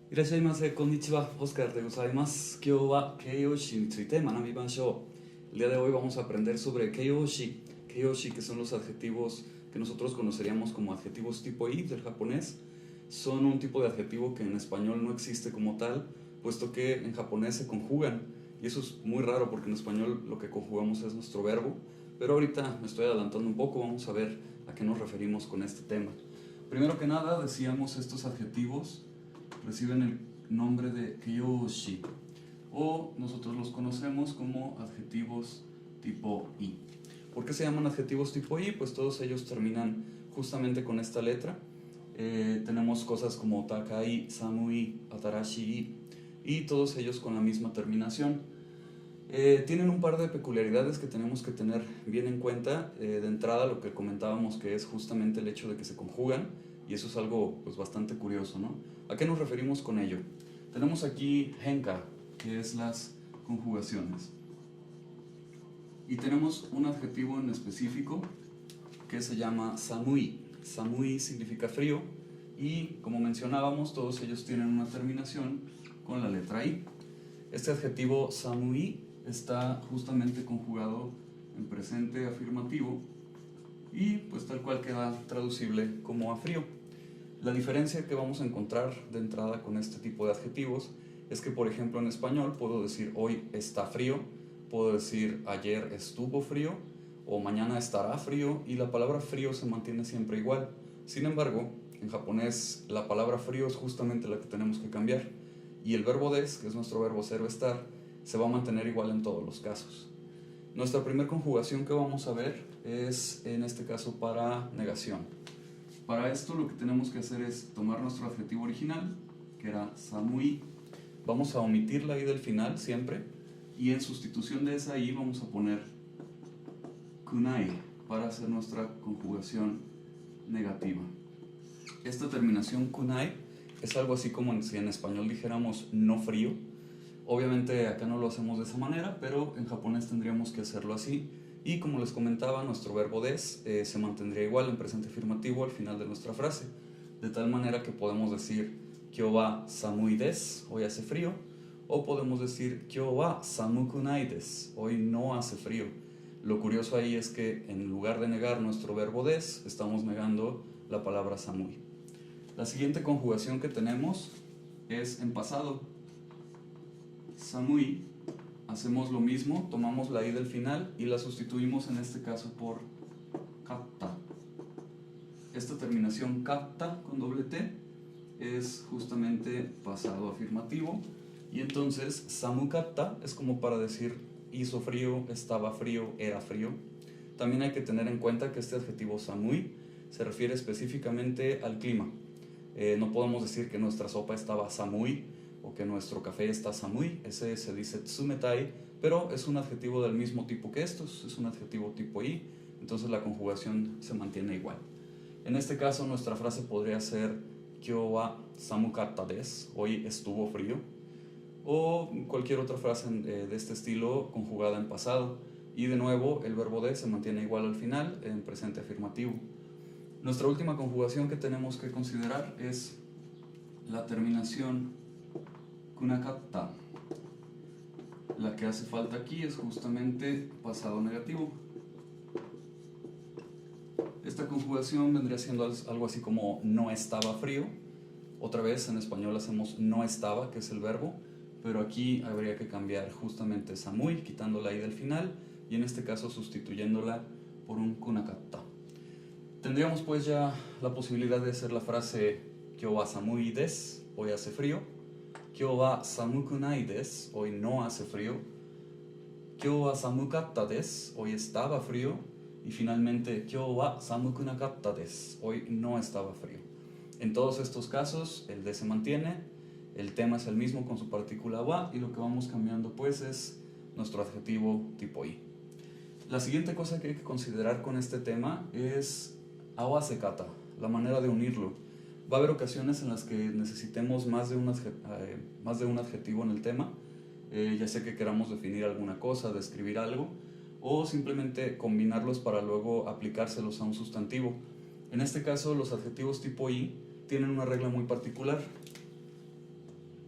いらっしゃいませ、こんにちは、オスカーでございます。今日は形容詞について学びましょう。El día de hoy vamos a aprender sobre keiyoshi. Keiyoshi, que son los adjetivos que nosotros conoceríamos como adjetivos tipo i del japonés. Son un tipo de adjetivo que en español no existe como tal, puesto que en japonés se conjugan. Y eso es muy raro porque en español lo que conjugamos es nuestro verbo. Pero ahorita me estoy adelantando un poco, vamos a ver a qué nos referimos con este tema. Primero que nada, decíamos estos adjetivos reciben el nombre de keiyoshi o nosotros los conocemos como adjetivos tipo i. ¿Por qué se llaman adjetivos tipo i? Pues todos ellos terminan justamente con esta letra. Tenemos cosas como takai, samui, atarashi y todos ellos con la misma terminación. Tienen un par de peculiaridades que tenemos que tener bien en cuenta. De entrada, lo que comentábamos, que es justamente el hecho de que se conjugan, y eso es algo pues bastante curioso, ¿no? ¿A qué nos referimos con ello? Tenemos aquí henka, que es las conjugaciones, y tenemos un adjetivo en específico que se llama samui. Samui significa frío y, como mencionábamos, todos ellos tienen una terminación con la letra i. Este adjetivo samui está justamente conjugado en presente afirmativo y pues tal cual queda traducible como a frío. La diferencia que vamos a encontrar de entrada con este tipo de adjetivos es que, por ejemplo, en español puedo decir hoy está frío, puedo decir ayer estuvo frío o mañana estará frío, y la palabra frío se mantiene siempre igual. Sin embargo, en japonés la palabra frío es justamente la que tenemos que cambiar, y el verbo des, que es nuestro verbo ser o estar, se va a mantener igual en todos los casos. Nuestra primera conjugación que vamos a ver es en este caso para negación. Para esto lo que tenemos que hacer es tomar nuestro adjetivo original, que era samui, vamos a omitir la i del final siempre, y en sustitución de esa i vamos a poner kunai para hacer nuestra conjugación negativa. Esta terminación kunai es algo así como si en español dijéramos no frío. Obviamente acá no lo hacemos de esa manera, pero en japonés tendríamos que hacerlo así. Y como les comentaba, nuestro verbo des se mantendría igual en presente afirmativo al final de nuestra frase. De tal manera que podemos decir Kyou wa samui desu, hoy hace frío. O podemos decir Kyou wa samuku nai desu, hoy no hace frío. Lo curioso ahí es que en lugar de negar nuestro verbo des, estamos negando la palabra samui. La siguiente conjugación que tenemos es en pasado. Samui, hacemos lo mismo, tomamos la i del final y la sustituimos en este caso por katta. Esta terminación katta con doble T es justamente pasado afirmativo, y entonces samukatta es como para decir hizo frío, estaba frío, era frío. También hay que tener en cuenta que este adjetivo samui se refiere específicamente al clima. No podemos decir que nuestra sopa estaba samui o que nuestro café está samui. Ese se dice tsumetai, pero es un adjetivo del mismo tipo que estos, es un adjetivo tipo i, entonces la conjugación se mantiene igual. En este caso nuestra frase podría ser Kyou wa samukatta desu, hoy estuvo frío, o cualquier otra frase de este estilo conjugada en pasado, y de nuevo el verbo de se mantiene igual al final en presente afirmativo. Nuestra última conjugación que tenemos que considerar es la terminación kunakatta. La que hace falta aquí es justamente pasado negativo. Esta conjugación vendría siendo algo así como no estaba frío. Otra vez en español hacemos no estaba, que es el verbo, pero aquí habría que cambiar justamente samui, quitando la i del final, y en este caso sustituyéndola por un kunakatta. Tendríamos pues ya la posibilidad de hacer la frase Kyou wa samui desu, hoy hace frío. Kyou wa samuku nai desu, hoy no hace frío. Kyou wa samukatta desu, hoy estaba frío. Y finalmente Kyou wa samuku nakatta desu, hoy no estaba frío. En todos estos casos el de se mantiene, el tema es el mismo con su partícula wa, y lo que vamos cambiando pues es nuestro adjetivo tipo i. La siguiente cosa que hay que considerar con este tema es awasekata, la manera de unirlo. Va a haber ocasiones en las que necesitemos más de un adjetivo en el tema, ya sea que queramos definir alguna cosa, describir algo, o simplemente combinarlos para luego aplicárselos a un sustantivo. En este caso, los adjetivos tipo i tienen una regla muy particular.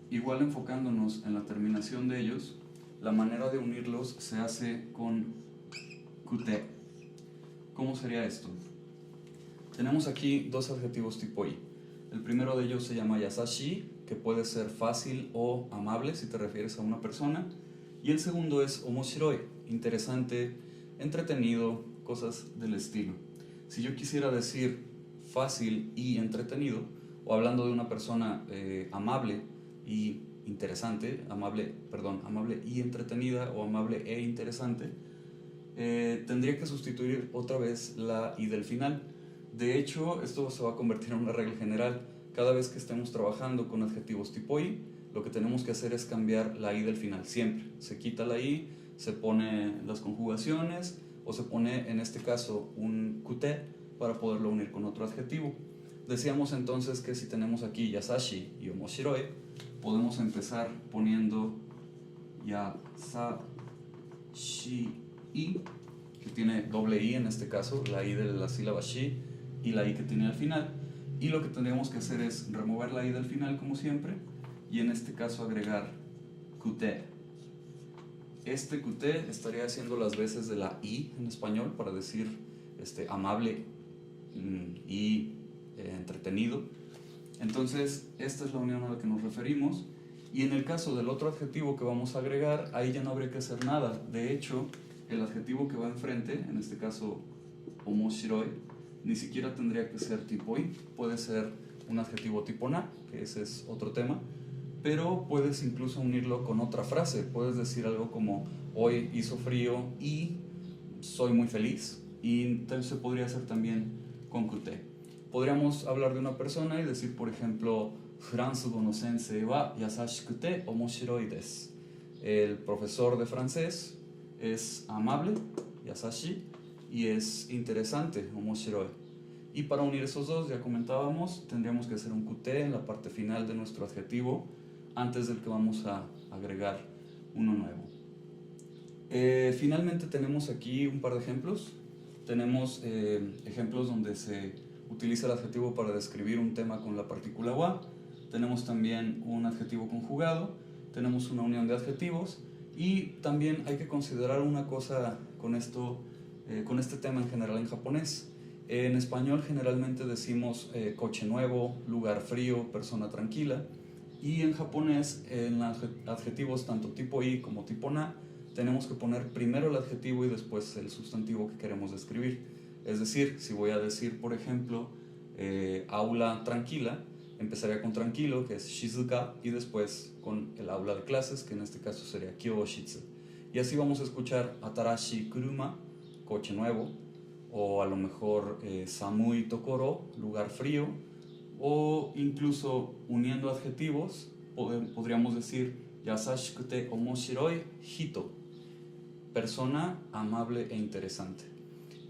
igual enfocándonos en la terminación de ellos, la manera de unirlos se hace con kute. ¿Cómo sería esto? Tenemos aquí dos adjetivos tipo i. El primero de ellos se llama yasashi, que puede ser fácil o amable si te refieres a una persona. Y el segundo es omoshiroi, interesante, entretenido, cosas del estilo. Si yo quisiera decir fácil y entretenido, o hablando de una persona amable y interesante, amable y entretenida, o amable e interesante, tendría que sustituir otra vez la i del final. De hecho, esto se va a convertir en una regla general. Cada vez que estemos trabajando con adjetivos tipo i, lo que tenemos que hacer es cambiar la i del final, siempre. Se quita la i, se pone las conjugaciones, o se pone, en este caso, un kute para poderlo unir con otro adjetivo. Decíamos entonces que si tenemos aquí yasashi y omoshiroi, podemos empezar poniendo yasashi i, que tiene doble i en este caso, la i de la sílaba shi y la i que tiene al final. Y lo que tendríamos que hacer es remover la i del final como siempre, y en este caso agregar kute. Este kute estaría haciendo las veces de la i en español para decir amable y entretenido. Entonces esta es la unión a la que nos referimos, y en el caso del otro adjetivo que vamos a agregar, ahí ya no habría que hacer nada. De hecho, el adjetivo que va enfrente, en este caso omoshiroi, ni siquiera tendría que ser tipo i, puede ser un adjetivo tipo na, que ese es otro tema, pero puedes incluso unirlo con otra frase. Puedes decir algo como hoy hizo frío y soy muy feliz, y entonces se podría hacer también con kute. Podríamos hablar de una persona y decir, por ejemplo, Fransugo no sensei wa yasashikute omoshiroi desu. El profesor de francés es amable, yasashi, y es interesante, omoshiroi. Y para unir esos dos, ya comentábamos, tendríamos que hacer un kute en la parte final de nuestro adjetivo antes del que vamos a agregar uno nuevo. Finalmente tenemos aquí un par de ejemplos. Tenemos ejemplos donde se utiliza el adjetivo para describir un tema con la partícula wa. Tenemos también un adjetivo conjugado. Tenemos una unión de adjetivos. Y también hay que considerar una cosa con esto, con este tema en general en japonés. En español generalmente decimos coche nuevo, lugar frío, persona tranquila. Y en japonés, en adjetivos tanto tipo i como tipo na, tenemos que poner primero el adjetivo y después el sustantivo que queremos describir. Es decir, si voy a decir, por ejemplo, aula tranquila, empezaría con tranquilo, que es shizuka, y después con el aula de clases, que en este caso sería kyoshitsu. Y así vamos a escuchar atarashi kuruma, coche nuevo, o a lo mejor samui tokoro, lugar frío, o incluso uniendo adjetivos podríamos decir yasashikute omoshiroi hito, persona amable e interesante.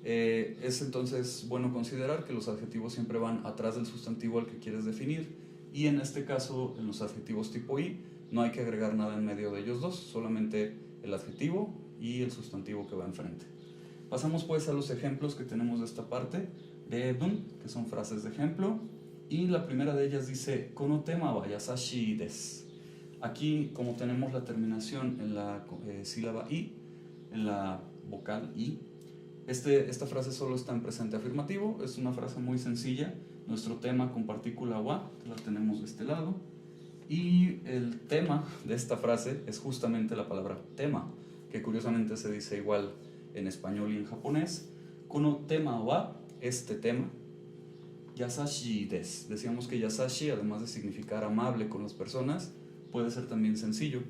Es entonces bueno considerar que los adjetivos siempre van atrás del sustantivo al que quieres definir, y en este caso en los adjetivos tipo i no hay que agregar nada en medio de ellos dos, solamente el adjetivo y el sustantivo que va enfrente. Pasamos pues a los ejemplos que tenemos de esta parte de Edun, que son frases de ejemplo. Y la primera de ellas dice, kono tema wa yasashi desu. Aquí, como tenemos la terminación en la sílaba i, en la vocal i, esta frase solo está en presente afirmativo. Es una frase muy sencilla. Nuestro tema con partícula wa, que la tenemos de este lado. Y el tema de esta frase es justamente la palabra tema, que curiosamente se dice igual en español y en japonés. Kono tema wa, este tema. Yasashi desu. Decíamos que yasashi, además de significar amable con las personas, puede ser también sencillo.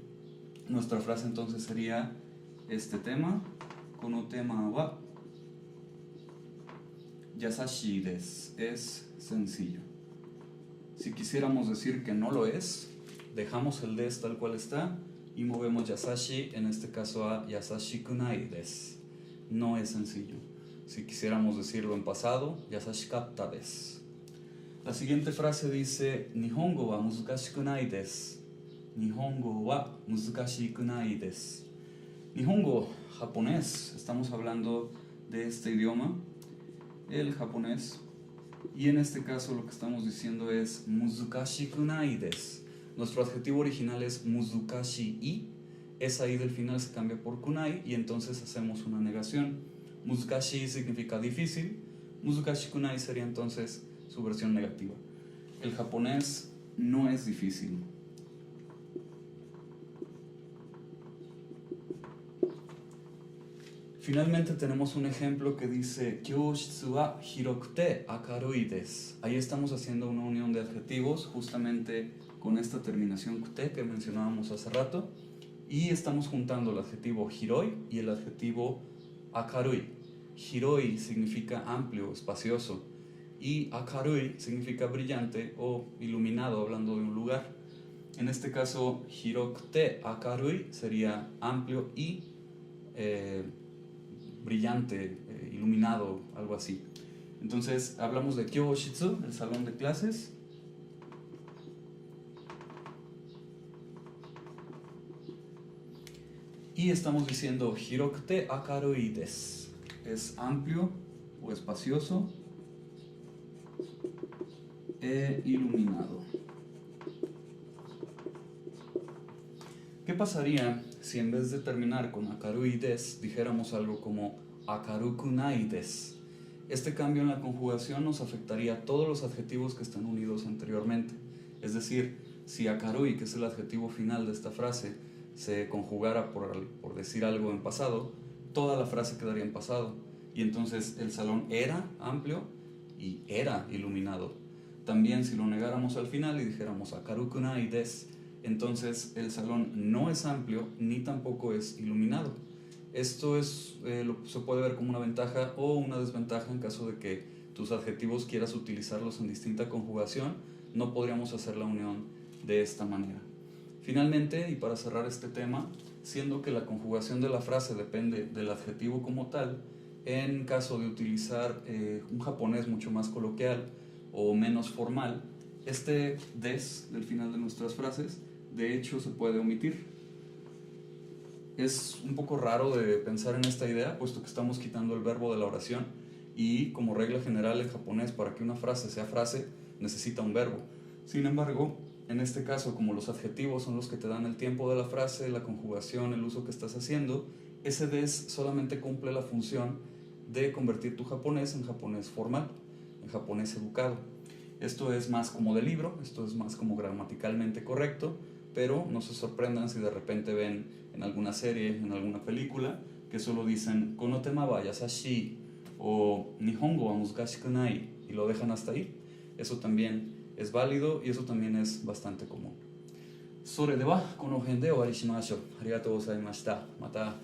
Nuestra frase entonces sería este tema, kono tema wa yasashi desu, es sencillo. Si quisiéramos decir que no lo es, dejamos el des tal cual está y movemos yasashi, en este caso a yasashikunai desu, no es sencillo. Si quisiéramos decirlo en pasado, yasashikatta desu. La siguiente frase dice, Nihongo wa muzukashikunai desu. Nihongo wa muzukashikunai desu. Nihongo, japonés, estamos hablando de este idioma, el japonés, y en este caso lo que estamos diciendo es muzukashikunai desu. Nuestro adjetivo original es muzukashi y esa i del final se cambia por kunai y entonces hacemos una negación. Muzukashi significa difícil, muzukashi kunai sería entonces su versión negativa. El japonés no es difícil. Finalmente tenemos un ejemplo que dice Kyoushitsu wa hirokute akarui desu. Ahí estamos haciendo una unión de adjetivos justamente con esta terminación kute que mencionábamos hace rato y estamos juntando el adjetivo hiroi y el adjetivo akarui. Hiroi significa amplio, espacioso y akarui significa brillante o iluminado, hablando de un lugar. En este caso, hirokute akarui sería amplio y brillante, iluminado, algo así. Entonces hablamos de Kyoshitsu, el salón de clases. Y estamos diciendo Hirokute akarui desu. Es amplio o espacioso e iluminado. ¿Qué pasaría si en vez de terminar con akarui desu dijéramos algo como akaruku nai desu? Este cambio en la conjugación nos afectaría a todos los adjetivos que están unidos anteriormente. Es decir, si akarui, que es el adjetivo final de esta frase, se conjugara por decir algo en pasado, toda la frase quedaría en pasado. Y entonces el salón era amplio y era iluminado. También si lo negáramos al final y dijéramos akaruku nai desu, entonces el salón no es amplio ni tampoco es iluminado. Esto se puede ver como una ventaja o una desventaja en caso de que tus adjetivos quieras utilizarlos en distinta conjugación. No podríamos hacer la unión de esta manera. Finalmente, y para cerrar este tema, siendo que la conjugación de la frase depende del adjetivo como tal, en caso de utilizar un japonés mucho más coloquial o menos formal, este des del final de nuestras frases de hecho se puede omitir. Es un poco raro de pensar en esta idea, puesto que estamos quitando el verbo de la oración y como regla general en japonés, para que una frase sea frase, necesita un verbo. Sin embargo, en este caso, como los adjetivos son los que te dan el tiempo de la frase, la conjugación, el uso que estás haciendo, ese des solamente cumple la función de convertir tu japonés en japonés formal, en japonés educado. Esto es más como de libro, esto es más como gramaticalmente correcto, pero no se sorprendan si de repente ven en alguna serie, en alguna película, que solo dicen konotema wa yasashi o nihongo wa muzukashiku nai y lo dejan hasta ahí. Eso también es válido y eso también es bastante común. それではこの辺で終わりしましょう。ありがとうございました。また。